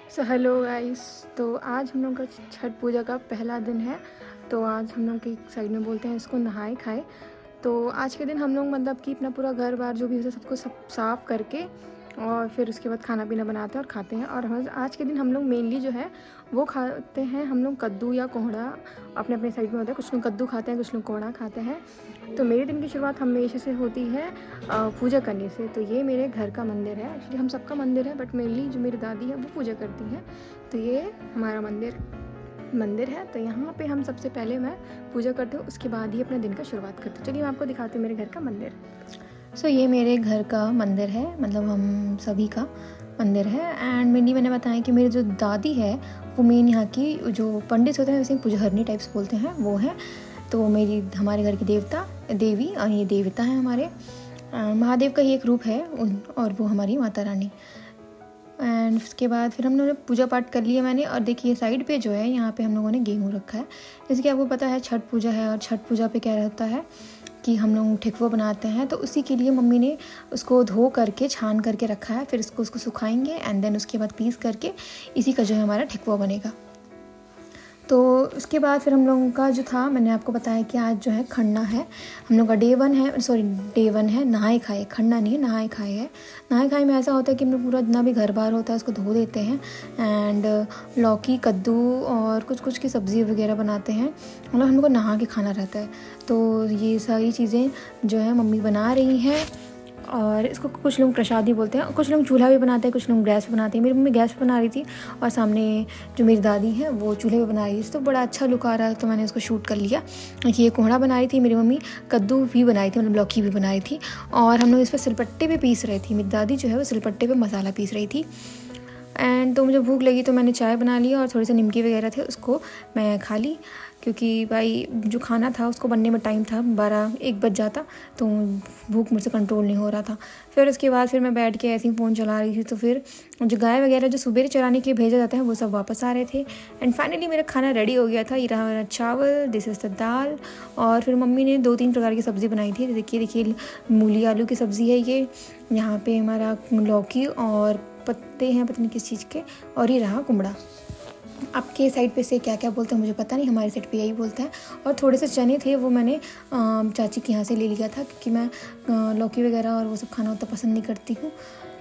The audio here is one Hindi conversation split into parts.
So hello guys. तो आज हम लोग का छठ पूजा का पहला दिन है। तो आज हम लोग की साइड में बोलते हैं इसको नहाए खाए। तो आज के दिन हम लोग मतलब कि अपना पूरा घर बार जो भी होता है सबको सब साफ़ करके और फिर उसके बाद खाना पीना बनाते हैं और खाते हैं। और आज के दिन हम लोग मेनली जो है वो खाते हैं हम लोग कद्दू या कोहड़ा। अपने अपने साइड में होता है, कुछ लोग कद्दू खाते हैं, कुछ लोग कोहड़ा खाते हैं। तो मेरे दिन की शुरुआत हमेशा से होती है पूजा करने से। तो ये मेरे घर का मंदिर है, एक्चुअली हम सबका मंदिर है, बट मेनली जो मेरी दादी है वो पूजा करती हैं। तो ये हमारा मंदिर है। तो यहाँ पे हम सबसे पहले मैं पूजा करती हूँ, उसके बाद ही अपने दिन का शुरुआत करती हूँ। चलिए मैं आपको दिखाती हूँ मेरे घर का मंदिर। ये मेरे घर का मंदिर है, मतलब हम सभी का मंदिर है। एंड मेनली मैंने बताया कि मेरी जो दादी है वो मेन यहाँ की जो पंडित होते हैं वैसे पुजहरनी टाइप्स बोलते हैं वो है। तो मेरी हमारे घर की देवी और ये देवता है हमारे महादेव का ही एक रूप है और वो हमारी माता रानी। एंड उसके बाद फिर हम लोगों ने पूजा पाठ कर लिया मैंने। और देखिए साइड पे जो है यहाँ पे हम लोगों ने गेहूँ रखा है। जैसे कि आपको पता है छठ पूजा है, और छठ पूजा पे क्या रहता है कि हम लोग ठेकुआ बनाते हैं। तो उसी के लिए मम्मी ने उसको धो करके छान करके रखा है, फिर उसको सुखाएंगे एंड देन उसके बाद पीस करके इसी का जो है हमारा ठेकुआ बनेगा। तो उसके बाद फिर हम लोगों का जो था, मैंने आपको बताया कि आज जो है खन्ना है। हम लोग का डे वन है नहाए खाए। खन्ना नहीं है, नहाए खाए है। नहाए खाए में ऐसा होता है कि हम लोग पूरा जितना भी घर बार होता है उसको धो देते हैं एंड लौकी कद्दू और कुछ की सब्ज़ी वगैरह बनाते हैं। मतलब हम लोग को नहा के खाना रहता है। तो ये सारी चीज़ें जो है मम्मी बना रही हैं। और इसको कुछ लोग प्रसादी बोलते हैं, कुछ लोग चूल्हा भी बनाते हैं, कुछ लोग गैस पे बनाते हैं। मेरी मम्मी गैस पे बना रही थी और सामने जो मेरी दादी है वो चूल्हे पे बना रही थी। तो बड़ा अच्छा लुक आ रहा है, तो मैंने उसको शूट कर लिया। ये कोहड़ा बना रही थी मेरी मम्मी, कद्दू भी बनाई थी, मतलब लौकी भी बनाई थी। और हम लोग इस पर सिलपट्टे पे पीस रही थी। मेरी दादी जो है वो सिलपट्टे पे मसाला पीस रही थी। एंड तो मुझे भूख लगी तो मैंने चाय बना ली और थोड़े से निमकी वगैरह थे उसको मैं खा ली, क्योंकि भाई जो खाना था उसको बनने में टाइम था, 12-1 बज जाता। तो भूख मुझसे कंट्रोल नहीं हो रहा था। फिर उसके बाद फिर मैं बैठ के ऐसे ही फ़ोन चला रही थी। तो फिर जो गाय वगैरह जो सुबह चराने के लिए भेजा जाता है वो सब वापस आ रहे थे। एंड फाइनली मेरा खाना रेडी हो गया था। ये रहा मेरा चावल, दिस इज़ द दाल। और फिर मम्मी ने 2-3 प्रकार की सब्ज़ी बनाई थी। देखिए मूली आलू की सब्ज़ी है ये। यहाँ पे हमारा लौकी और पत्ते हैं पता नहीं किस चीज़ के। और ये रहा कुमड़ा। आपके साइड पे से क्या क्या बोलते हैं मुझे पता नहीं, हमारे साइड पे यही बोलते हैं। और थोड़े से चने थे वो मैंने चाची के यहाँ से ले लिया था, क्योंकि मैं लौकी वगैरह और वो सब खाना उतना पसंद नहीं करती हूँ।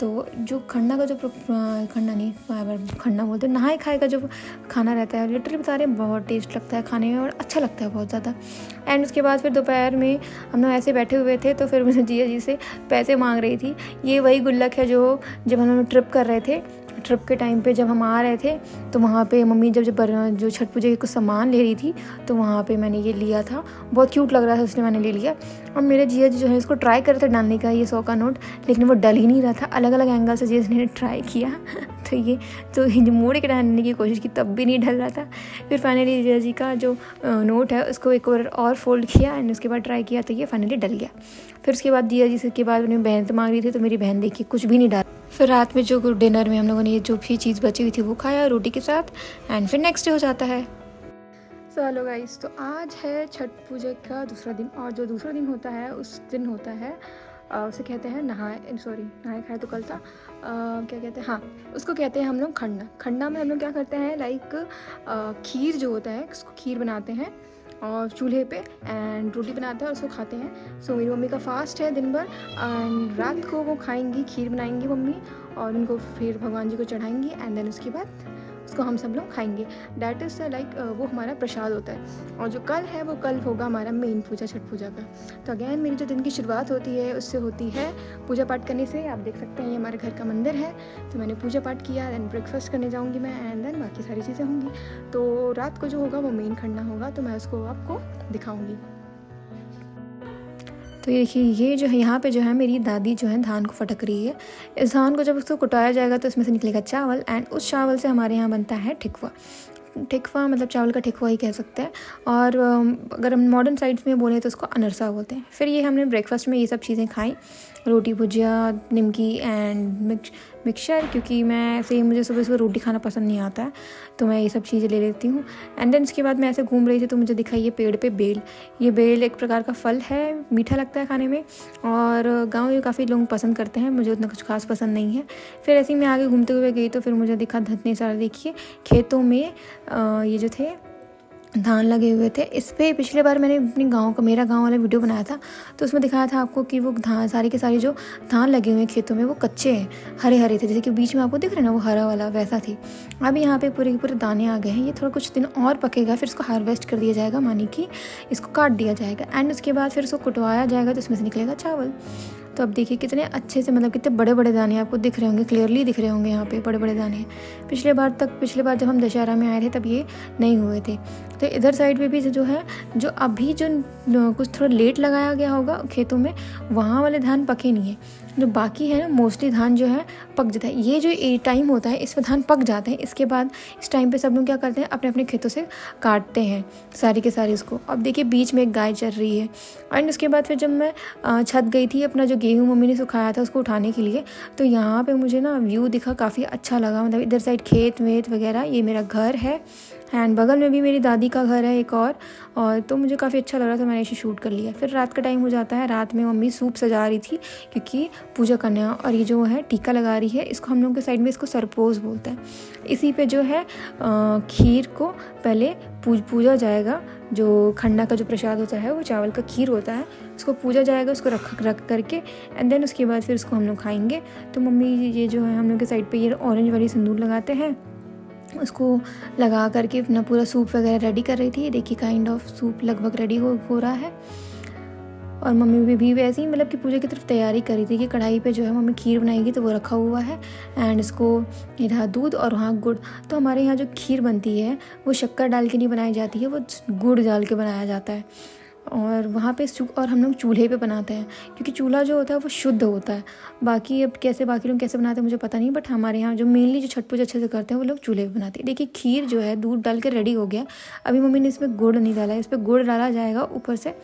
तो जो खन्ना का जो खन्ना बोलते हैं, नहाए खाए का जो खाना रहता है, लिटरली बता रहे हैं बहुत टेस्ट लगता है खाने में और अच्छा लगता है बहुत ज़्यादा। एंड उसके बाद फिर दोपहर में हम लोग ऐसे बैठे हुए थे, तो फिर मुझे जिया जी से पैसे मांग रही थी। ये वही गुल्लक है जो जब हम लोग ट्रिप कर रहे थे, ट्रिप के टाइम पे जब हम आ रहे थे तो वहाँ पे मम्मी जब जो छठ पूजा के कुछ सामान ले रही थी तो वहाँ पे मैंने ये लिया था। बहुत क्यूट लग रहा था इसलिए मैंने ले लिया। और मेरे जिया जी जो है इसको ट्राई कर रहे थे डालने का ये 100 का नोट, लेकिन वो डल ही नहीं रहा था। अलग अलग एंगल से जिया ने ट्राई किया तो ये मोड़ के डालने की कोशिश की तब भी नहीं ढल रहा था। फिर फाइनली जिया जी का जो नोट है उसको एक बार और फोल्ड किया एंड उसके बाद ट्राई किया तो ये फाइनली डल गया। फिर उसके बाद जिया जी के बाद मेरी बहन तो मांग रही थी, तो मेरी बहन देखी कुछ भी नहीं डाल। फिर रात में जो डिनर में हम लोगों ने ये जो भी चीज़ बची हुई थी वो खाया रोटी के साथ। एंड फिर नेक्स्ट डे हो जाता है। हेलो गाइस, तो आज है छठ पूजा का दूसरा दिन। और जो दूसरा दिन होता है उस दिन होता है उसे कहते हैं नहाए खाए तो कल था। क्या कहते हैं, हाँ उसको कहते हैं हम लोग खन्ना। खन्ना में हम लोग क्या करते हैं, लाइक खीर जो होता है उसको खीर बनाते हैं और चूल्हे पे एंड रोटी बनाते हैं और उसको खाते हैं। सो मेरी मम्मी का फास्ट है दिन भर एंड रात को वो खाएंगी, खीर बनाएंगी मम्मी और उनको फिर भगवान जी को चढ़ाएंगी एंड देन उसके बाद उसको हम सब लोग खाएंगे। डैट इज़ लाइक वो हमारा प्रसाद होता है। और जो कल है वो कल होगा हमारा मेन पूजा, छठ पूजा का। तो अगेन मेरी जो दिन की शुरुआत होती है उससे होती है पूजा पाठ करने से। आप देख सकते हैं ये हमारे घर का मंदिर है। तो मैंने पूजा पाठ किया, देन ब्रेकफास्ट करने जाऊँगी मैं एंड देन बाकी सारी चीज़ें होंगी। तो रात को जो होगा वो मेन खन्ना होगा, तो मैं उसको आपको दिखाऊँगी। तो ये देखिए ये जो है यहाँ पे जो है मेरी दादी जो है धान को फटक रही है। इस धान को जब उसको कुटाया जाएगा तो इसमें से निकलेगा चावल एंड उस चावल से हमारे यहाँ बनता है ठेकुआ। ठेकुआ मतलब चावल का ठेकुआ ही कह सकते हैं। और अगर हम मॉडर्न साइड्स में बोलें तो उसको अनरसा बोलते हैं। फिर ये हमने ब्रेकफास्ट में ये सब चीज़ें खाई, रोटी भुजिया निमकी एंड मिक्सचर, क्योंकि मैं ऐसे ही मुझे सुबह सुबह रोटी खाना पसंद नहीं आता है, तो मैं ये सब चीज़ें ले लेती हूँ। एंड देन उसके बाद मैं ऐसे घूम रही थी तो मुझे दिखा ये पेड़ पे बेल। ये बेल एक प्रकार का फल है, मीठा लगता है खाने में, और गाँव में काफ़ी लोग पसंद करते हैं, मुझे उतना कुछ खास पसंद नहीं है। फिर ऐसे ही मैं आगे घूमते हुए गई तो फिर मुझे दिखा इतने सारे, देखिए खेतों में ये जो थे धान लगे हुए थे। इस पे पिछले बार मैंने अपनी गांव का, मेरा गांव वाला वीडियो बनाया था, तो उसमें दिखाया था आपको कि वो धान सारे के सारे जो धान लगे हुए हैं खेतों में वो कच्चे हैं, हरे हरे थे, जैसे कि बीच में आपको दिख रहा है ना वो हरा वाला, वैसा थी। अब यहाँ पे पूरे के पूरे दाने आ गए हैं, ये थोड़ा कुछ दिन और पकेगा, फिर इसको हार्वेस्ट कर दिया जाएगा, मानी कि इसको काट दिया जाएगा एंड उसके बाद फिर इसको कुटवाया जाएगा, तो इसमें से निकलेगा चावल। तो अब देखिए कितने अच्छे से, मतलब कितने बड़े बड़े दाने आपको दिख रहे होंगे, क्लियरली दिख रहे होंगे यहाँ पे बड़े बड़े दाने। पिछले बार जब हम दशहरा में आए थे तब ये नहीं हुए थे। तो इधर साइड पे भी जो है, जो अभी जो कुछ थोड़ा लेट लगाया गया होगा खेतों में, वहाँ वाले धान पके नहीं है। जो बाकी है ना मोस्टली धान जो है पक जाता है। ये जो टाइम होता है इसमें धान पक जाते हैं। इसके बाद इस टाइम पे सब लोग क्या करते हैं, अपने अपने खेतों से काटते हैं सारी के सारी इसको। अब देखिए बीच में एक गाय चल रही है। एंड उसके बाद फिर जब मैं छत गई थी, अपना जो गेहूँ मम्मी ने सुखाया था उसको उठाने के लिए, तो यहाँ पे मुझे ना व्यू दिखा, काफ़ी अच्छा लगा। मतलब इधर साइड खेत वेत वगैरह, ये मेरा घर है एंड बगल में भी मेरी दादी का घर है एक और तो मुझे काफ़ी अच्छा लग रहा था, मैंने इसे शूट कर लिया। फिर रात का टाइम हो जाता है, रात में मम्मी सूप सजा रही थी क्योंकि पूजा करने, और ये जो है टीका लगा रही है, इसको हम लोग के साइड में इसको सरपोज बोलते हैं। इसी पे जो है खीर को पहले पूजा जाएगा। जो खन्ना का जो प्रसाद होता है वो चावल का खीर होता है, उसको पूजा जाएगा, उसको रख करके एंड देन उसके बाद फिर उसको हम लोग खाएंगे। तो मम्मी ये जो है हम लोग के साइड पे ये ऑरेंज वाली सिंदूर लगाते हैं, उसको लगा करके अपना पूरा सूप वगैरह रेडी कर रही थी। ये देखिए काइंड ऑफ सूप लगभग रेडी हो रहा है। और मम्मी भी वैसे ही मतलब कि पूजा की तरफ तैयारी करी थी कि कढ़ाई पे जो है मम्मी खीर बनाएगी, तो वो रखा हुआ है एंड इसको ये रहा दूध और वहाँ गुड़। तो हमारे यहाँ जो खीर बनती है वो शक्कर डाल के नहीं बनाई जाती है, वो गुड़ डाल के बनाया जाता है। और वहाँ पे और हम लोग चूल्हे पे बनाते हैं, क्योंकि चूल्हा जो होता है वो शुद्ध होता है। बाकी अब बाकी लोग कैसे बनाते हैं मुझे पता नहीं, बट हमारे यहाँ जो मेनली जो छठ पूजा अच्छे से करते हैं वो लोग चूल्हे पे बनाते हैं। देखिए खीर जो है दूध डाल के रेडी हो गया। अभी मम्मी ने इसमें गुड़ नहीं डाला है, इस पर गुड़ डाला जाएगा ऊपर से।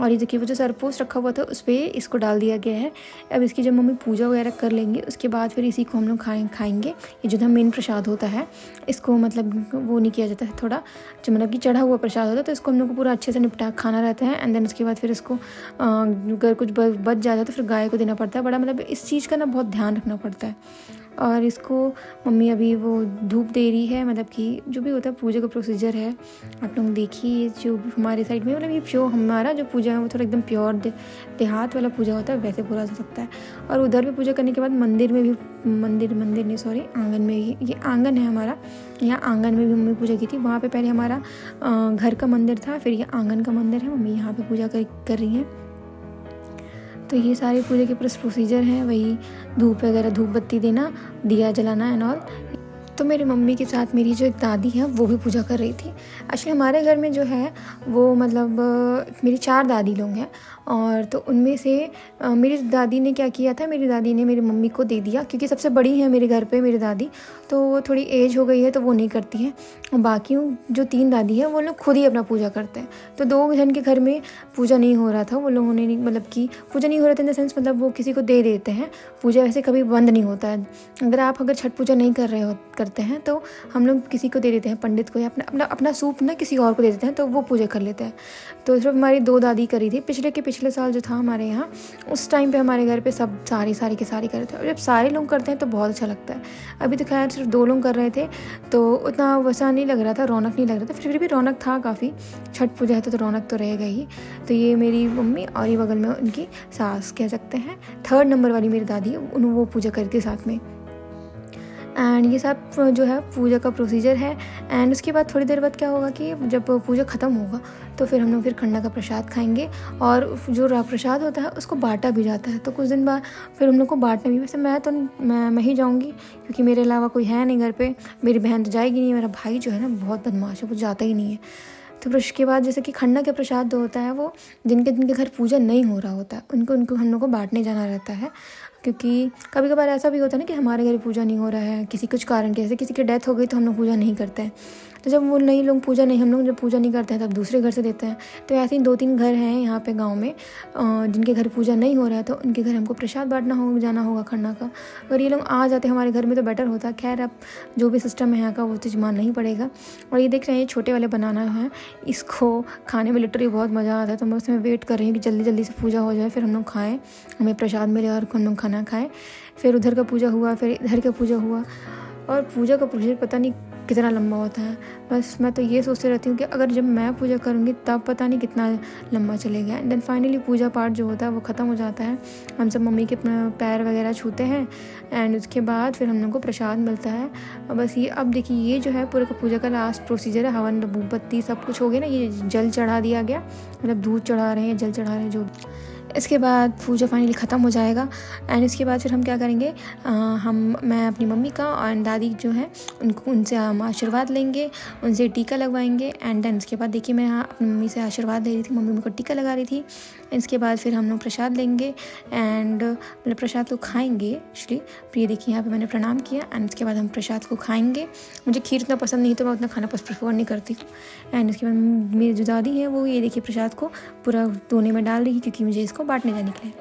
और ये देखिए वो जो सरपोस रखा हुआ था उस पर इसको डाल दिया गया है। अब इसकी जब मम्मी पूजा वगैरह कर लेंगे उसके बाद फिर इसी को हम लोग खाएंगे। ये जो मेन प्रसाद होता है इसको मतलब वो नहीं किया जाता है, थोड़ा जो मतलब कि चढ़ा हुआ प्रसाद होता है, तो इसको हम लोग को पूरा अच्छे से निपटा खाना रहता है। एंड देन उसके बाद फिर इसको अगर कुछ बच जाता है तो फिर गाय को देना पड़ता है। बड़ा मतलब इस चीज़ का ना बहुत ध्यान रखना पड़ता है। और इसको मम्मी अभी वो धूप दे रही है, मतलब कि जो भी होता है पूजा का प्रोसीजर है आप लोग देखिए। जो हमारे साइड में मतलब ये जो हमारा जो पूजा है वो थोड़ा एकदम प्योर देहात वाला पूजा होता है, वैसे बोला जा सकता है। और उधर भी पूजा करने के बाद मंदिर में भी मंदिर नहीं सॉरी आंगन में ही, ये आंगन है हमारा, यहाँ आंगन में भी मम्मी पूजा की थी। वहाँ पे पहले हमारा घर का मंदिर था, फिर ये आंगन का मंदिर है, मम्मी यहाँ पे पूजा कर रही हैं। तो ये सारे पूजा के प्रोसीजर हैं, वही धूप वगैरह, धूप बत्ती देना, दिया जलाना एंड ऑल। तो मेरी मम्मी के साथ मेरी जो एक दादी है वो भी पूजा कर रही थी। एक्चुअली हमारे घर में जो है वो मतलब मेरी 4 दादी लोग हैं, और तो उनमें से मेरी दादी ने क्या किया था, मेरी दादी ने मेरी मम्मी को दे दिया, क्योंकि सबसे बड़ी है मेरे घर पे मेरी दादी, तो वो थोड़ी एज हो गई है तो वो नहीं करती हैं। और बाकी जो 3 दादी हैं वो लोग खुद ही अपना पूजा करते हैं। तो 2 जन के घर में पूजा नहीं हो रहा था, वो लोगों ने मतलब कि पूजा नहीं हो रहा था इन द सेंस मतलब वो किसी को दे देते हैं। पूजा वैसे कभी बंद नहीं होता है। अगर छठ पूजा नहीं करते हैं तो हम लोग किसी को दे देते हैं, पंडित को, या अपना सूप ना किसी और को दे देते हैं, तो वो पूजा कर लेते हैं। तो सिर्फ हमारी 2 दादी करी थी। पिछले साल जो था हमारे यहाँ, उस टाइम पे हमारे घर पे सब सारे के सारे कर रहे थे। और जब सारे लोग करते हैं तो बहुत अच्छा लगता है। अभी तो खैर सिर्फ 2 लोग कर रहे थे तो उतना वैसा नहीं लग रहा था, रौनक नहीं लग रहा था, फिर भी रौनक था काफ़ी। छठ पूजा है तो रौनक तो रहेगा ही। तो ये मेरी मम्मी और ये बगल में उनकी सास कह सकते हैं, 3rd नंबर वाली मेरी दादी, वो पूजा करती है साथ में। एंड ये सब जो है पूजा का प्रोसीजर है। एंड उसके बाद थोड़ी देर बाद क्या होगा कि जब पूजा ख़त्म होगा तो फिर हम लोग फिर खन्ना का प्रसाद खाएंगे, और जो प्रसाद होता है उसको बांटा भी जाता है। तो कुछ दिन बाद फिर हम लोग को बांटना भी, वैसे मैं ही जाऊंगी क्योंकि मेरे अलावा कोई है नहीं घर पे। मेरी बहन तो जाएगी नहीं, मेरा भाई जो है ना बहुत बदमाश है, वो जाता ही नहीं है। तो फिर उसके बाद जैसे कि खन्ना का प्रसाद जो होता है वो जिनके घर पूजा नहीं हो रहा होता है उनको हम लोग को बांटने जाना रहता है। क्योंकि कभी कभार ऐसा भी होता है ना कि हमारे घर पूजा नहीं हो रहा है किसी कुछ कारण के, जैसे किसी की डेथ हो गई तो हम लोग पूजा नहीं करते हैं। तो जब वो नई लोग पूजा नहीं, हम लोग जब पूजा नहीं करते हैं तब दूसरे घर से देते हैं। तो ऐसे ही 2-3 घर हैं यहाँ पे गाँव में जिनके घर पूजा नहीं हो रहा है, तो उनके घर हमको प्रसाद बांटना हो जाना होगा खरना का। अगर ये लोग आ जाते हमारे घर में तो बेटर होता। खैर अब जो भी सिस्टम है यहाँ का वो चीज़ मानना ही पड़ेगा। और ये देख रहे हैं छोटे वाले बनाना है, इसको खाने में लिटरली बहुत मज़ा आता है। तो मैं उसमें वेट कर रही हूँ कि जल्दी जल्दी से पूजा हो जाए, फिर हम लोग खाएँ, हमें प्रसाद मिले और हम लोग खाना खाएँ। फिर उधर का पूजा हुआ, फिर इधर का पूजा हुआ, और पूजा का प्रोसीजर पता नहीं कितना लंबा होता है। बस मैं तो ये सोचती रहती हूँ कि अगर जब मैं पूजा करूँगी तब पता नहीं कितना लंबा चलेगा। एंड देन फाइनली पूजा पाठ जो होता है वो ख़त्म हो जाता है। हम सब मम्मी के पैर वगैरह छूते हैं एंड उसके बाद फिर हम लोग को प्रसाद मिलता है। बस ये अब देखिए ये जो है पूरा का पूजा का लास्ट प्रोसीजर है। हवन धूपबत्ती सब कुछ हो गया ना, ये जल चढ़ा दिया गया, मतलब दूध चढ़ा रहे हैं, जल चढ़ा रहे हैं जो। इसके बाद पूजा फाइनली ख़त्म हो जाएगा एंड इसके बाद फिर हम क्या करेंगे, मैं अपनी मम्मी का और दादी जो है उनसे हम आशीर्वाद लेंगे, उनसे टीका लगवाएंगे। एंड देन इसके बाद देखिए मैं यहाँ अपनी मम्मी से आशीर्वाद ले रही थी, मम्मी को टीका लगा रही थी। इसके बाद फिर हम लोग प्रसाद लेंगे एंड मतलब प्रसाद को खाएंगे एक्चुअली। फिर देखिए यहाँ पे मैंने प्रणाम किया एंड इसके बाद हम प्रसाद को खाएंगे। मुझे खीर इतना पसंद नहीं तो मैं उतना खाना प्रेफर नहीं करती हूँ। एंड इसके बाद मेरी जो दादी है वो ये देखिए प्रसाद को पूरा दोने में डाल रही है क्योंकि मुझे इसको बांटने जाने के लिए।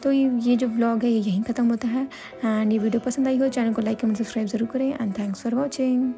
तो ये जो व्लॉग है ये यहीं ख़त्म होता है। एंड ये वीडियो पसंद आई हो चैनल को लाइक कमेंट सब्सक्राइब ज़रूर करें एंड थैंक्स फॉर वॉचिंग।